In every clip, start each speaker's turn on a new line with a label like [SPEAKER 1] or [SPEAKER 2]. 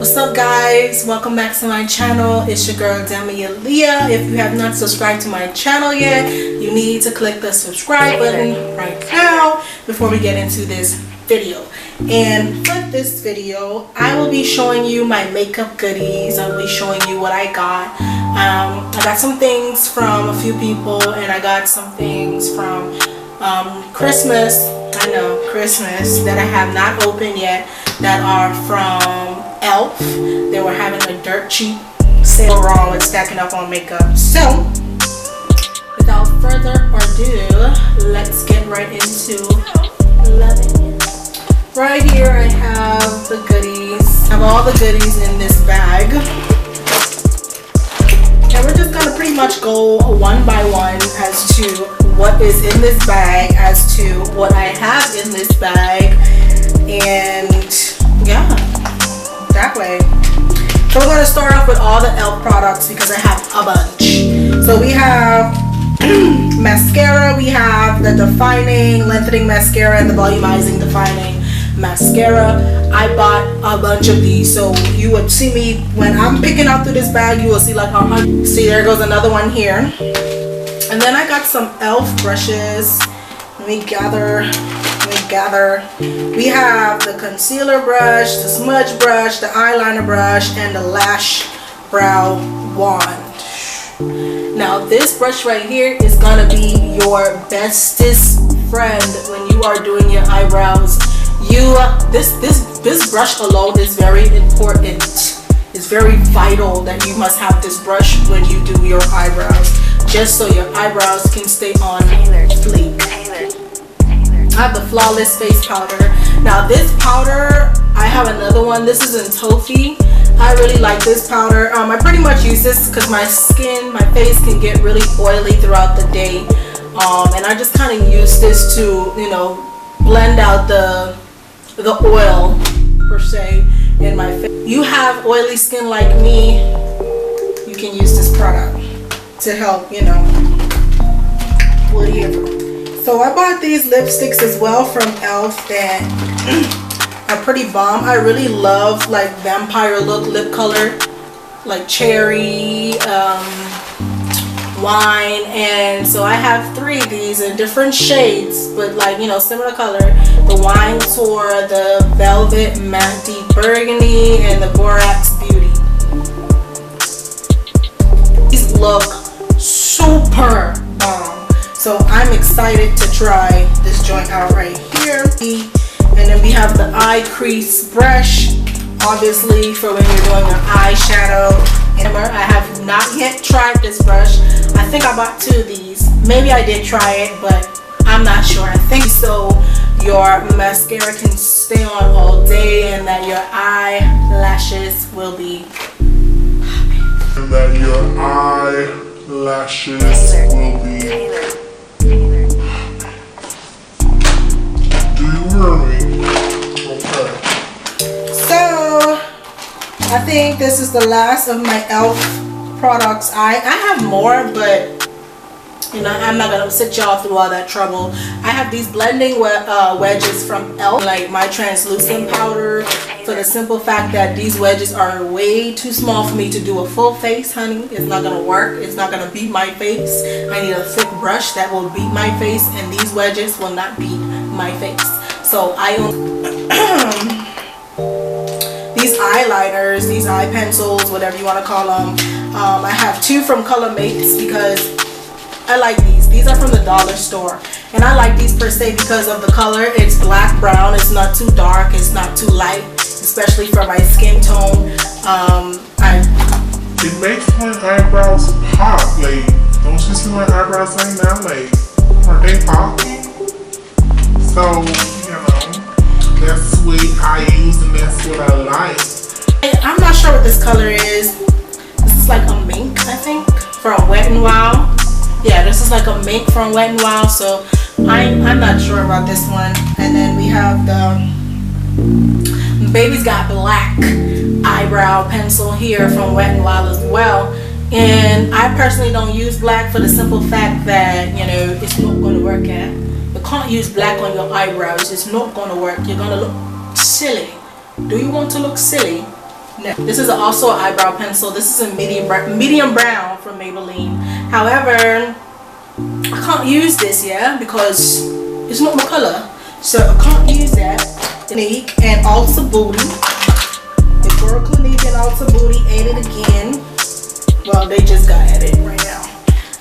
[SPEAKER 1] What's up guys, welcome back to my channel. It's your girl Demi Aaliyah. If you have not subscribed to my channel yet, you need to click the subscribe button right now before we get into this video. And for this video, I will be showing you my makeup goodies. I'll be showing you what I got. I got some things from a few people, and I got some things from Christmas. I know, Christmas, that I have not opened yet, that are from Elf. They were having a dirt cheap sale wrong with stacking up on makeup. So without further ado, let's get right into loving. Right here I have the goodies. I have all the goodies in this bag, and we're just gonna pretty much go one by one as to what is in this bag, as to what I have in this bag, and yeah, that way. So we're going to start off with all the ELF products because I have a bunch. So we have mascara, we have the defining lengthening mascara and the volumizing defining mascara. I bought a bunch of these, so you would see me when I'm picking out through this bag, you will see like how much. See, there goes another one here. And then I got some ELF brushes. Let me gather. We have the concealer brush, the smudge brush, the eyeliner brush, and the lash brow wand. Now this brush right here is gonna be your bestest friend when you are doing your eyebrows. This brush alone is very important. It's very vital that you must have this brush when you do your eyebrows, just so your eyebrows can stay on fleek. I have the Flawless Face Powder. Now this powder, I have another one. This is in Toffee. I really like this powder. I pretty much use this because my face can get really oily throughout the day. And I just kind of use this to, you know, blend out the oil per se in my face. You have oily skin like me, you can use this product to help, you know, whatever. So I bought these lipsticks as well from ELF that are pretty bomb. I really love like vampire look lip color, like cherry, wine, and so I have 3 of these in different shades, but like, you know, similar color. The wine tour, the velvet matte deep burgundy, and the borax beauty. These look super bomb. So I'm excited to try this joint out right here. And then we have the eye crease brush, obviously for when you're doing your eyeshadow. I have not yet tried this brush. I think I bought 2 of these. Maybe I did try it, but I'm not sure. I think so your mascara can stay on all day and that your eyelashes will be popping.
[SPEAKER 2] And that your eyelashes will be
[SPEAKER 1] So I think this is the last of my ELF products. I have more, but you know, I'm not gonna sit y'all through all that trouble. I have these blending wedges from ELF, like my translucent powder, for the simple fact that these wedges are way too small for me to do a full face, honey. It's not gonna work. It's not gonna beat my face. I need a thick brush that will beat my face, and these wedges will not beat my face. So I own these eyeliners, these eye pencils, whatever you want to call them. I have 2 from COLORMATES because I like these. These are from the dollar store, and I like these per se because of the color. It's black brown. It's not too dark. It's not too light, especially for my skin tone.
[SPEAKER 2] It makes my eyebrows pop. Like, don't you see my eyebrows right now? Like, are they popping? So, you know, that's what I use and that's what I like.
[SPEAKER 1] I'm not sure what this color is. This is like a mink, I think, from Wet n Wild. Yeah, this is like a mink from Wet n Wild, so I'm not sure about this one. And then we have the Baby's Got Black eyebrow pencil here from Wet n Wild as well. And I personally don't use black for the simple fact that, you know, it's not going to work at. You can't use black on your eyebrows. It's not going to work. You're going to look silly. Do you want to look silly? This is also an eyebrow pencil. This is a medium brown from Maybelline. However, I can't use this yet because it's not my color, so I can't use that. Clinique and Ulta Booty. The girl Clinique and Ulta Booty ate it again. Well, they just got at it right now.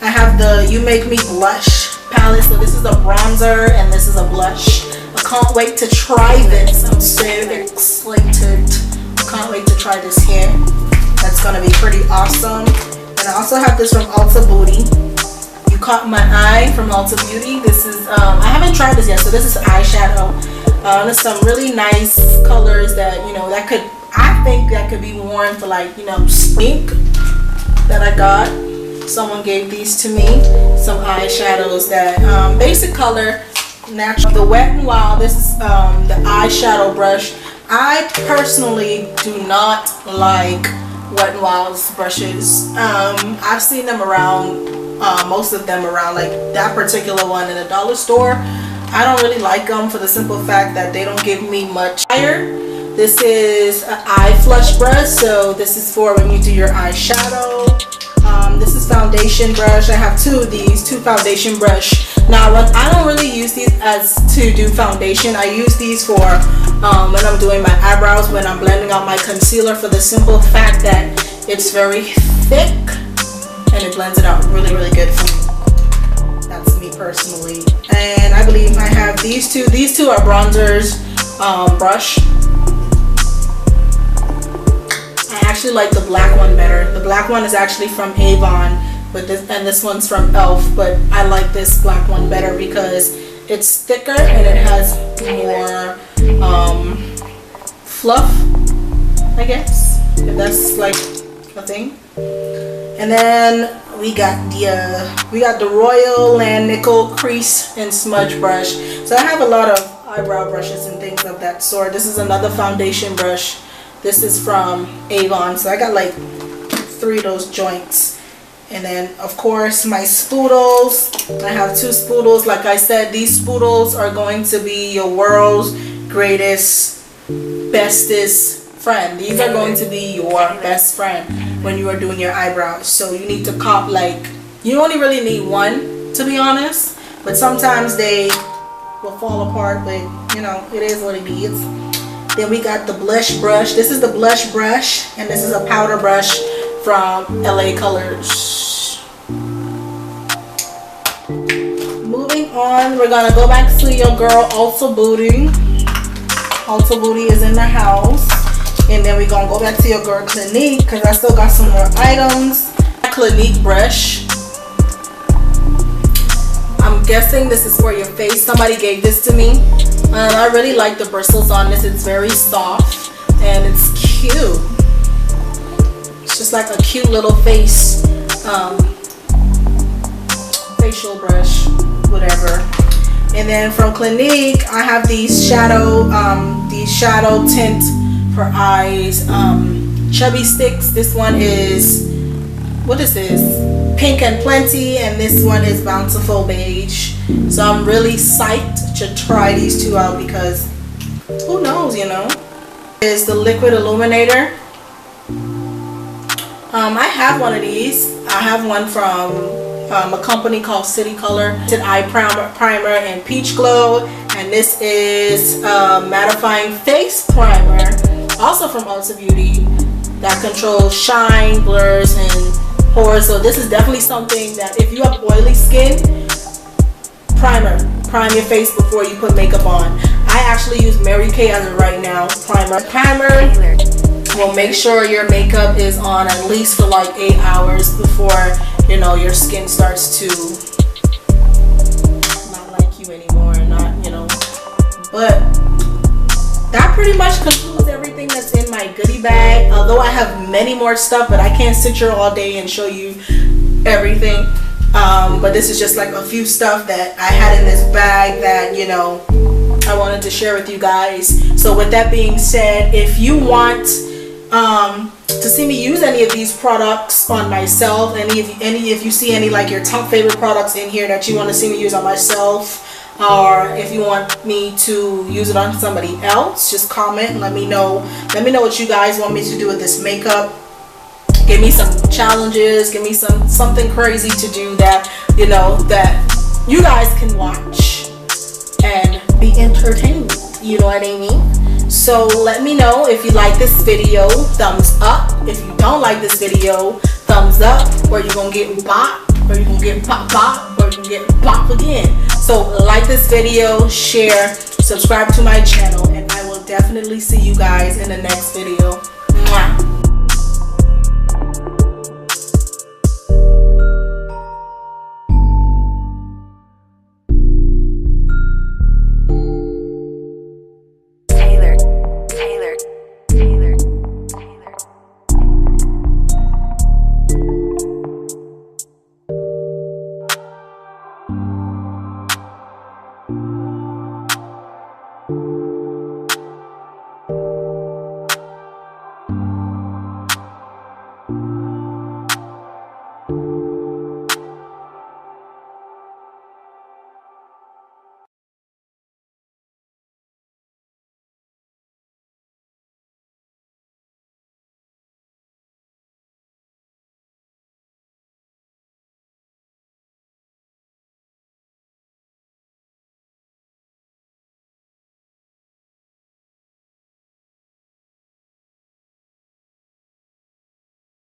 [SPEAKER 1] I have the You Make Me Blush palette. So this is a bronzer and this is a blush. I can't wait to try this. I'm so excited. Can't wait to try this here. That's gonna be pretty awesome. And I also have this from Ulta Beauty. You Caught My Eye from Ulta Beauty. This is I haven't tried this yet, so this is eyeshadow. There's some really nice colors that, you know, that could, I think that could be worn for, like, you know, MINK that I got. Someone gave these to me. Some eyeshadows that basic color, natural. The Wet n Wild. This is the eyeshadow brush. I personally do not like Wet n Wild's brushes. I've seen them around, most of them around, like that particular one in a dollar store. I don't really like them for the simple fact that they don't give me much fire. This is an eye flush brush, so this is for when you do your eyeshadow. This is foundation brush. I have two of these, two foundation brush. Now, I don't really use these as to do foundation. I use these for when I'm doing my eyebrows, when I'm blending out my concealer, for the simple fact that it's very thick and it blends it out really, really good for me. That's me personally. And I believe I have these two. These two are bronzers brush. I actually like the black one better. The black one is actually from Avon, but this one's from e.l.f. But I like this black one better because it's thicker and it has more fluff, I guess, if that's like a thing. And then we got the Royal Land Nickel Crease and Smudge brush. So I have a lot of eyebrow brushes and things of that sort. This is another foundation brush. This is from Avon, so I got like 3 of those joints. And then of course my spoodles. I have 2 spoodles. Like I said, these spoodles are going to be your world's greatest, bestest friend. These are going to be your best friend when you are doing your eyebrows. So you need to cop, like, you only really need 1, to be honest, but sometimes they will fall apart, but you know, it is what it is. Then we got the blush brush. This is the blush brush, and this is a powder brush from LA Colors. Moving on, we're gonna go back to your girl Ulta Booty. Ulta Booty is in the house. And then we're gonna go back to your girl Clinique, because I still got some more items. Clinique brush. I'm guessing this is for your face. Somebody gave this to me. I really like the bristles on this. It's very soft and it's cute. It's just like a cute little face facial brush, whatever. And then from Clinique, I have these shadow tint for eyes, chubby sticks. This one is, what is this? Pink and Plenty, and this one is Bountiful Beige. So I'm really psyched to try these 2 out because who knows, you know. Is the liquid illuminator. I have one of these. I have one from a company called City Color. It's an eye primer in Peach Glow, and this is mattifying face primer, also from Ulta Beauty, that controls shine, blurs, and pores. So this is definitely something that if you have oily skin, prime your face before you put makeup on. I actually use Mary Kay as of right now. Primer will make sure your makeup is on at least for like 8 hours before, you know, your skin starts to not like you anymore, not, you know. But that pretty much concludes everything that's in my goodie bag. Although I have many more stuff, but I can't sit here all day and show you everything. But this is just like a few stuff that I had in this bag that, you know, I wanted to share with you guys. So with that being said, if you want to see me use any of these products on myself, if you see any like your top favorite products in here that you want to see me use on myself, or if you want me to use it on somebody else, just comment and let me know what you guys want me to do with this makeup. Give me some challenges, give me something crazy to do that, you know, that you guys can watch and be entertained, you know what I mean? So let me know if you like this video, thumbs up. If you don't like this video, thumbs up, or you're gonna get bop, or you're gonna get bop, or you're gonna get bop again. So like this video, share, subscribe to my channel, and I will definitely see you guys in the next video.